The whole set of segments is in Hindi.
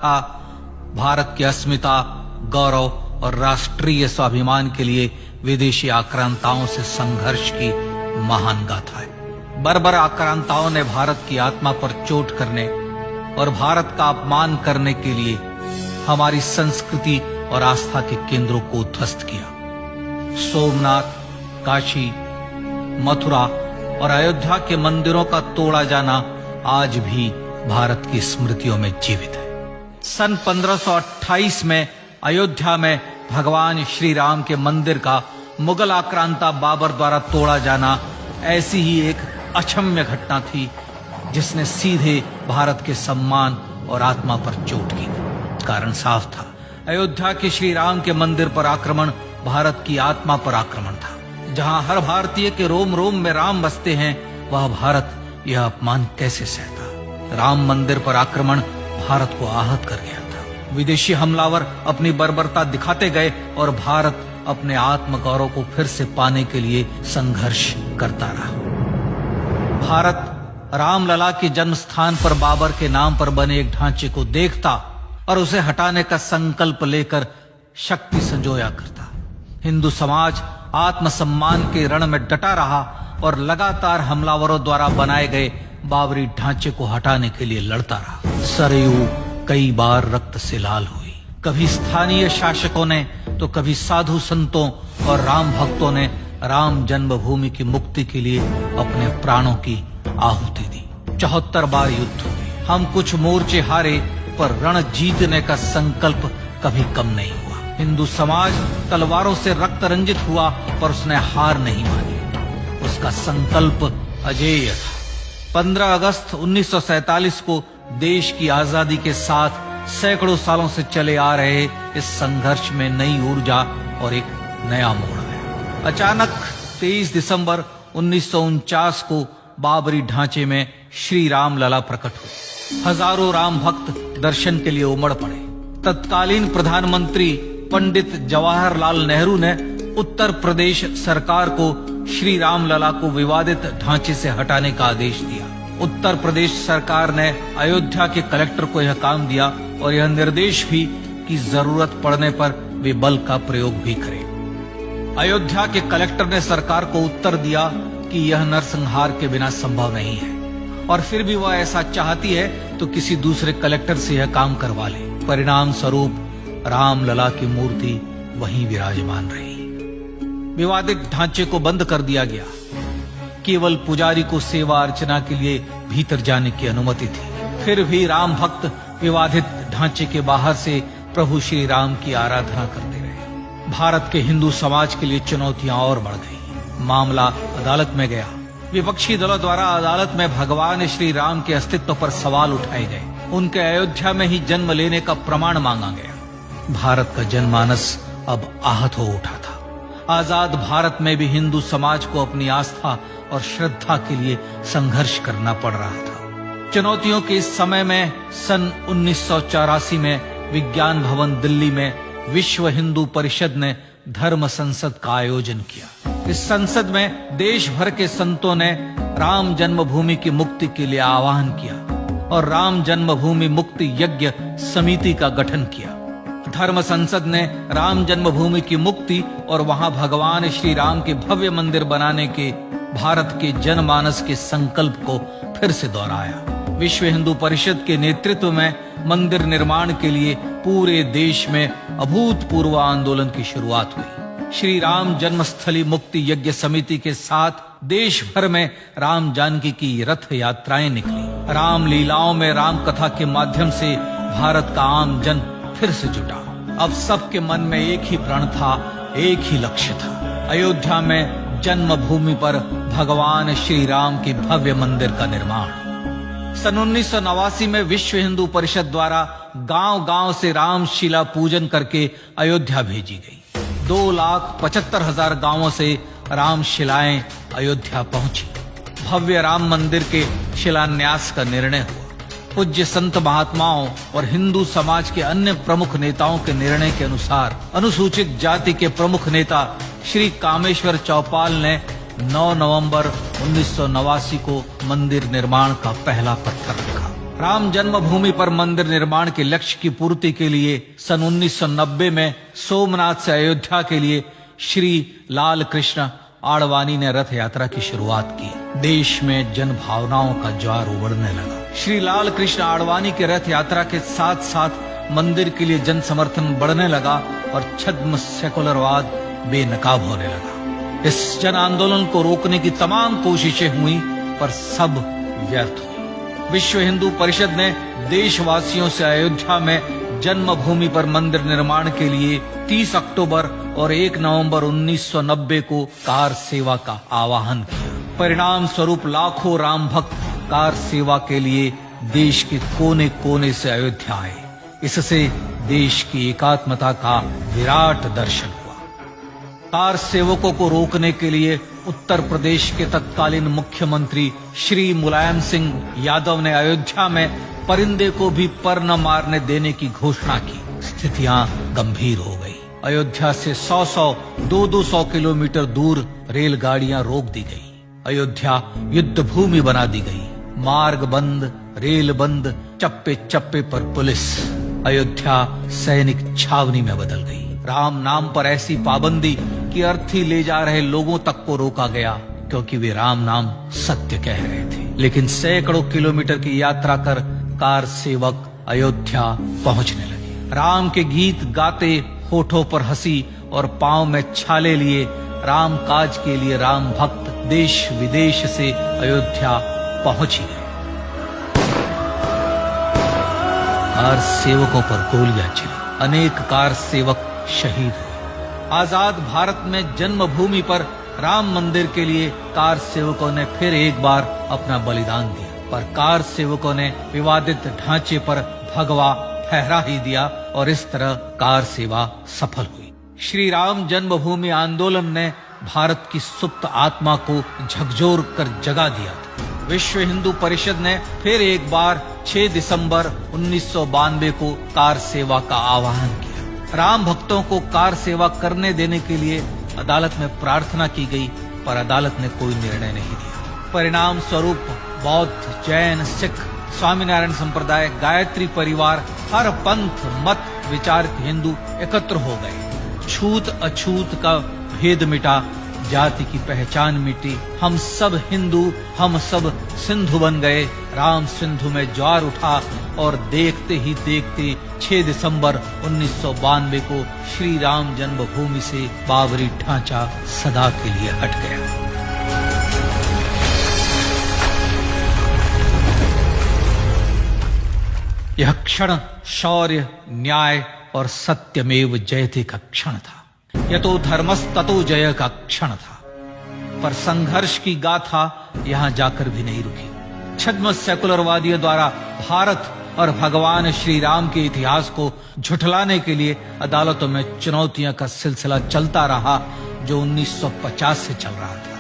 भारत की अस्मिता, गौरव और राष्ट्रीय स्वाभिमान के लिए विदेशी आक्रांताओं से संघर्ष की महान गाथा है। बर्बर आक्रांताओं ने भारत की आत्मा पर चोट करने और भारत का अपमान करने के लिए हमारी संस्कृति और आस्था के केंद्रों को ध्वस्त किया। सोमनाथ, काशी, मथुरा और अयोध्या के मंदिरों का तोड़ा जाना आज भी भारत की स्मृतियों में जीवित है। सन 1528 में अयोध्या में भगवान श्री राम के मंदिर का मुगल आक्रांता बाबर द्वारा तोड़ा जाना ऐसी ही एक अक्षम्य घटना थी जिसने सीधे भारत के सम्मान और आत्मा पर चोट की। कारण साफ था, अयोध्या के श्री राम के मंदिर पर आक्रमण भारत की आत्मा पर आक्रमण था। जहां हर भारतीय के रोम रोम में राम बसते हैं, वह भारत यह अपमान कैसे सहता। राम मंदिर पर आक्रमण भारत को आहत कर गया था। विदेशी हमलावर अपनी बर्बरता दिखाते गए और भारत अपने आत्मगौरव को फिर से पाने के लिए संघर्ष करता रहा। भारत रामलला के जन्म स्थान पर बाबर के नाम पर बने एक ढांचे को देखता और उसे हटाने का संकल्प लेकर शक्ति संजोया करता। हिंदू समाज आत्मसम्मान के रण में डटा रहा और लगातार हमलावरों द्वारा बनाए गए बाबरी ढांचे को हटाने के लिए लड़ता रहा। सरयू कई बार रक्त से लाल हुई। कभी स्थानीय शासकों ने तो कभी साधु संतों और राम भक्तों ने राम जन्मभूमि की मुक्ति के लिए अपने प्राणों की आहुति दी। 74 बार युद्ध हुए। हम कुछ मोर्चे हारे, पर रण जीतने का संकल्प कभी कम नहीं हुआ। हिंदू समाज तलवारों से रक्त रंजित हुआ, पर उसने हार नहीं मानी। उसका संकल्प अजेय था। 15 अगस्त 1947 को देश की आजादी के साथ सैकड़ों सालों से चले आ रहे इस संघर्ष में नई ऊर्जा और एक नया मोड़ आया। अचानक 23 दिसंबर 1949 को बाबरी ढांचे में श्री राम लला प्रकट हुए। हजारों राम भक्त दर्शन के लिए उमड़ पड़े। तत्कालीन प्रधानमंत्री पंडित जवाहरलाल नेहरू ने उत्तर प्रदेश सरकार को श्री राम लला को विवादित ढांचे से हटाने का आदेश दिया। उत्तर प्रदेश सरकार ने अयोध्या के कलेक्टर को यह काम दिया और यह निर्देश भी कि जरूरत पड़ने पर वे बल का प्रयोग भी करें। अयोध्या के कलेक्टर ने सरकार को उत्तर दिया कि यह नरसंहार के बिना संभव नहीं है, और फिर भी वह ऐसा चाहती है तो किसी दूसरे कलेक्टर से यह काम करवा ले। परिणाम स्वरूप रामलला की मूर्ति वहीं विराजमान रही। विवादित ढांचे को बंद कर दिया गया। केवल पुजारी को सेवा अर्चना के लिए भीतर जाने की अनुमति थी। फिर भी राम भक्त विवादित ढांचे के बाहर से प्रभु श्री राम की आराधना करते रहे। भारत के हिंदू समाज के लिए चुनौतियां और बढ़ गई। मामला अदालत में गया। विपक्षी दलों द्वारा अदालत में भगवान श्री राम के अस्तित्व पर सवाल उठाए गए। उनके अयोध्या में ही जन्म लेने का प्रमाण मांगा गया। भारत का जनमानस अब आहत हो उठा था। आजाद भारत में भी हिंदू समाज को अपनी आस्था और श्रद्धा के लिए संघर्ष करना पड़ रहा था। चुनौतियों के इस समय में सन 1984 में विज्ञान भवन दिल्ली में विश्व हिंदू परिषद ने धर्म संसद का आयोजन किया। इस संसद में देश भर के संतों ने राम जन्मभूमि की मुक्ति के लिए आह्वान किया और राम जन्मभूमि मुक्ति यज्ञ समिति का गठन किया। धर्म संसद ने राम जन्मभूमि की मुक्ति और वहां भगवान श्री राम के भव्य मंदिर बनाने के भारत के जनमानस के संकल्प को फिर से दोहराया। विश्व हिंदू परिषद के नेतृत्व में मंदिर निर्माण के लिए पूरे देश में अभूतपूर्व आंदोलन की शुरुआत हुई। श्री राम जन्मस्थली मुक्ति यज्ञ समिति के साथ देश भर में राम जानकी की रथ यात्राएं निकली। राम लीलाओं में राम कथा के माध्यम से भारत का आम जन फिर से जुटा। अब सबके मन में एक ही प्रण था, एक ही लक्ष्य था। अयोध्या में जन्मभूमि पर भगवान श्री राम के भव्य मंदिर का निर्माण। सन 1989 में विश्व हिंदू परिषद द्वारा गांव-गांव से रामशिला पूजन करके अयोध्या भेजी गई। 2,75,000 गांवों से रामशिलाएं अयोध्या पहुंची। भव्य राम मंदिर के शिलान्यास का निर्णय हुआ। पूज्य संत महात्माओं और हिंदू समाज के अन्य प्रमुख नेताओं के निर्णय के अनुसार अनुसूचित जाति के प्रमुख नेता श्री कामेश्वर चौपाल ने 9 नवंबर 1989 को मंदिर निर्माण का पहला पत्थर रखा। राम जन्मभूमि पर मंदिर निर्माण के लक्ष्य की पूर्ति के लिए सन 1990 में सोमनाथ से अयोध्या के लिए श्री लाल कृष्ण आडवाणी ने रथ यात्रा की शुरुआत की। देश में जन भावनाओं का ज्वार उमड़ने लगा। श्री लाल कृष्ण आडवाणी के रथ यात्रा के साथ साथ मंदिर के लिए जन समर्थन बढ़ने लगा और छद्म सेकुलरवाद बेनकाब होने लगा। इस जन आंदोलन को रोकने की तमाम कोशिशें हुई पर सब व्यर्थ हुई। विश्व हिंदू परिषद ने देशवासियों से अयोध्या में जन्मभूमि पर मंदिर निर्माण के लिए 30 अक्टूबर और 1 नवंबर 1990 को कार सेवा का आह्वान किया। परिणाम स्वरूप लाखों राम भक्त कार सेवा के लिए देश के कोने कोने से अयोध्या आए। इससे देश की एकात्मता का विराट दर्शन हुआ। कार सेवकों को रोकने के लिए उत्तर प्रदेश के तत्कालीन मुख्यमंत्री श्री मुलायम सिंह यादव ने अयोध्या में परिंदे को भी पर न मारने देने की घोषणा की। स्थितियां गंभीर हो गई। अयोध्या से 100-100, 200 किलोमीटर दूर रेलगाड़ियां रोक दी गई। अयोध्या युद्ध भूमि बना दी गई। मार्ग बंद, रेल बंद, चप्पे चप्पे पर पुलिस। अयोध्या सैनिक छावनी में बदल गई। राम नाम पर ऐसी पाबंदी कि अर्थी ले जा रहे लोगों तक को रोका गया क्योंकि वे राम नाम सत्य कह रहे थे। लेकिन सैकड़ों किलोमीटर की यात्रा कर कार सेवक अयोध्या पहुंचने लगे। राम के गीत गाते, होठों पर हंसी और पांव में छाले लिए राम काज के लिए राम भक्त देश विदेश से अयोध्या पहुंच गए। कार सेवकों पर गोलियां चली। अनेक कार सेवक शहीद हुए। आजाद भारत में जन्मभूमि पर राम मंदिर के लिए कार सेवकों ने फिर एक बार अपना बलिदान दिया, पर कार सेवकों ने विवादित ढांचे पर भगवा फहरा ही दिया और इस तरह कार सेवा सफल हुई। श्री राम जन्मभूमि आंदोलन ने भारत की सुप्त आत्मा को झकझोर कर जगा दिया था। विश्व हिंदू परिषद ने फिर एक बार 6 दिसंबर 1992 को कार सेवा का आह्वान किया। राम भक्तों को कार सेवा करने देने के लिए अदालत में प्रार्थना की गई, पर अदालत ने कोई निर्णय नहीं दिया। परिणाम स्वरूप बौद्ध, जैन, सिख, स्वामीनारायण संप्रदाय, गायत्री परिवार, हर पंथ मत विचार के हिंदू एकत्र हो गए। छूत अछूत का भेद मिटा, जाति की पहचान मिटी। हम सब हिंदू, हम सब सिंधु बन गए। राम सिंधु में ज्वार उठा और देखते ही देखते 6 दिसंबर 1992 को श्री राम जन्मभूमि से बाबरी ढांचा सदा के लिए हट गया। यह क्षण शौर्य, न्याय और सत्यमेव जयते का क्षण था। यह तो धर्मस्ततो जय का क्षण था। पर संघर्ष की गाथा यहां जाकर भी नहीं रुकी। छद्म सेकुलरवादियों द्वारा भारत और भगवान श्री राम के इतिहास को झुठलाने के लिए अदालतों में चुनौतियों का सिलसिला चलता रहा, जो 1950 से चल रहा था।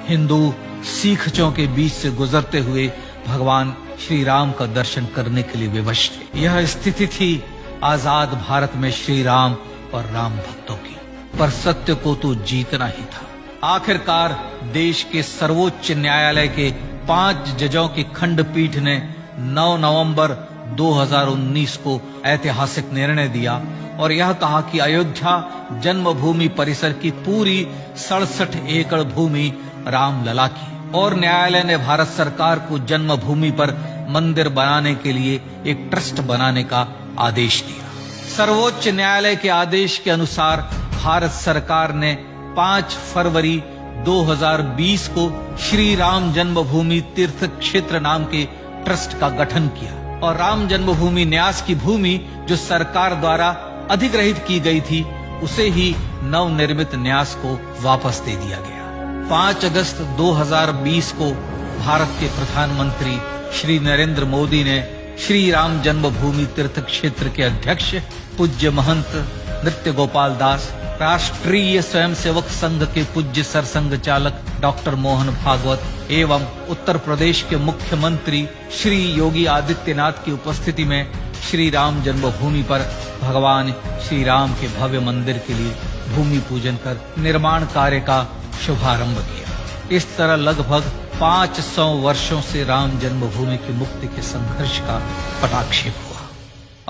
हिंदू सिखों के बीच से गुजरते हुए भगवान श्री राम का दर्शन करने के लिए विवश थे। यह स्थिति थी आजाद भारत में श्री राम और राम भक्तों की। पर सत्य को तो जीतना ही था। आखिरकार देश के सर्वोच्च न्यायालय के 5 जजों की खंडपीठ ने 9 नवंबर 2019 को ऐतिहासिक निर्णय दिया और यह कहा कि अयोध्या जन्मभूमि परिसर की पूरी 67 एकड़ भूमि रामलला की। और न्यायालय ने भारत सरकार को जन्मभूमि पर मंदिर बनाने के लिए एक ट्रस्ट बनाने का आदेश दिया। सर्वोच्च न्यायालय के आदेश के अनुसार भारत सरकार ने 5 फरवरी 2020 को श्री राम जन्मभूमि तीर्थ क्षेत्र नाम के ट्रस्ट का गठन किया और राम जन्मभूमि न्यास की भूमि जो सरकार द्वारा अधिग्रहित की गई थी, उसे ही नवनिर्मित न्यास को वापस दे दिया गया। 5 अगस्त 2020 को भारत के प्रधानमंत्री श्री नरेंद्र मोदी ने श्री राम जन्मभूमि तीर्थ क्षेत्र के अध्यक्ष पूज्य महंत नृत्य गोपाल दास, राष्ट्रीय स्वयंसेवक संघ के पूज्य सरसंघ चालक डॉक्टर मोहन भागवत एवं उत्तर प्रदेश के मुख्यमंत्री श्री योगी आदित्यनाथ की उपस्थिति में श्री राम जन्मभूमि पर भगवान श्री राम के भव्य मंदिर के लिए भूमि पूजन कर निर्माण कार्य का शुभारंभ किया। इस तरह लगभग 500 वर्षों से राम जन्मभूमि की मुक्ति के संघर्ष का पटाक्षेप हुआ।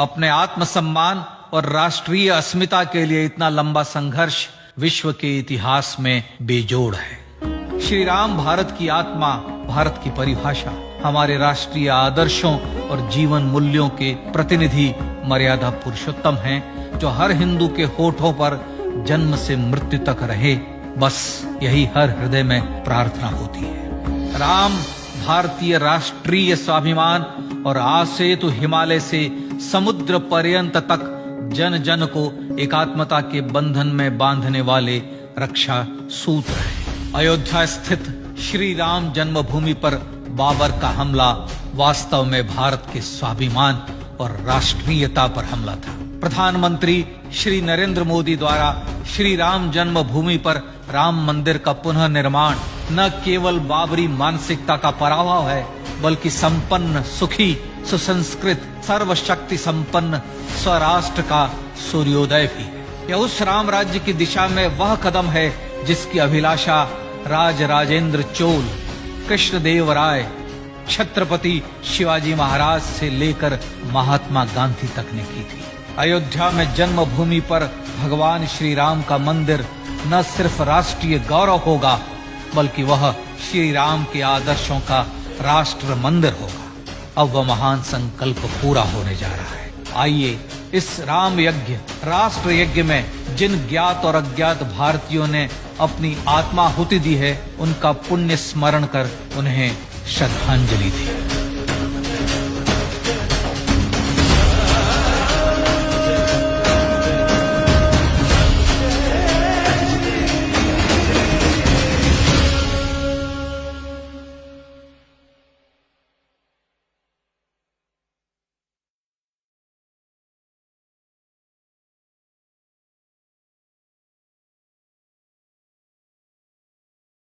अपने आत्मसम्मान और राष्ट्रीय अस्मिता के लिए इतना लंबा संघर्ष विश्व के इतिहास में बेजोड़ है। श्री राम भारत की आत्मा, भारत की परिभाषा, हमारे राष्ट्रीय आदर्शों और जीवन मूल्यों के प्रतिनिधि मर्यादा पुरुषोत्तम हैं, जो हर हिंदू के होठों पर जन्म से मृत्यु तक रहे। बस यही हर हृदय में प्रार्थना होती है। राम भारतीय राष्ट्रीय स्वाभिमान और आसेतु हिमालय से समुद्र पर्यंत तक जन जन को एकात्मता के बंधन में बांधने वाले रक्षा सूत्र है। अयोध्या स्थित श्री राम जन्मभूमि पर बाबर का हमला वास्तव में भारत के स्वाभिमान और राष्ट्रीयता पर हमला था। प्रधानमंत्री श्री नरेंद्र मोदी द्वारा श्री राम जन्मभूमि पर राम मंदिर का पुनः निर्माण न केवल बाबरी मानसिकता का पराभव है, बल्कि संपन्न, सुखी, सुसंस्कृत, सर्वशक्ति संपन्न स्वराष्ट्र का सूर्योदय भी है। यह उस राम राज्य की दिशा में वह कदम है जिसकी अभिलाषा राज राजेंद्र चोल, कृष्णदेव राय, छत्रपति शिवाजी महाराज से लेकर महात्मा गांधी तक ने की थी। अयोध्या में जन्मभूमि पर भगवान श्री राम का मंदिर न सिर्फ राष्ट्रीय गौरव होगा, बल्कि वह श्री राम के आदर्शों का राष्ट्र मंदिर होगा। अब वह महान संकल्प पूरा होने जा रहा है। आइए इस राम यज्ञ, राष्ट्र यज्ञ में जिन ज्ञात और अज्ञात भारतीयों ने अपनी आत्माहुति दी है, उनका पुण्य स्मरण कर उन्हें श्रद्धांजलि दी।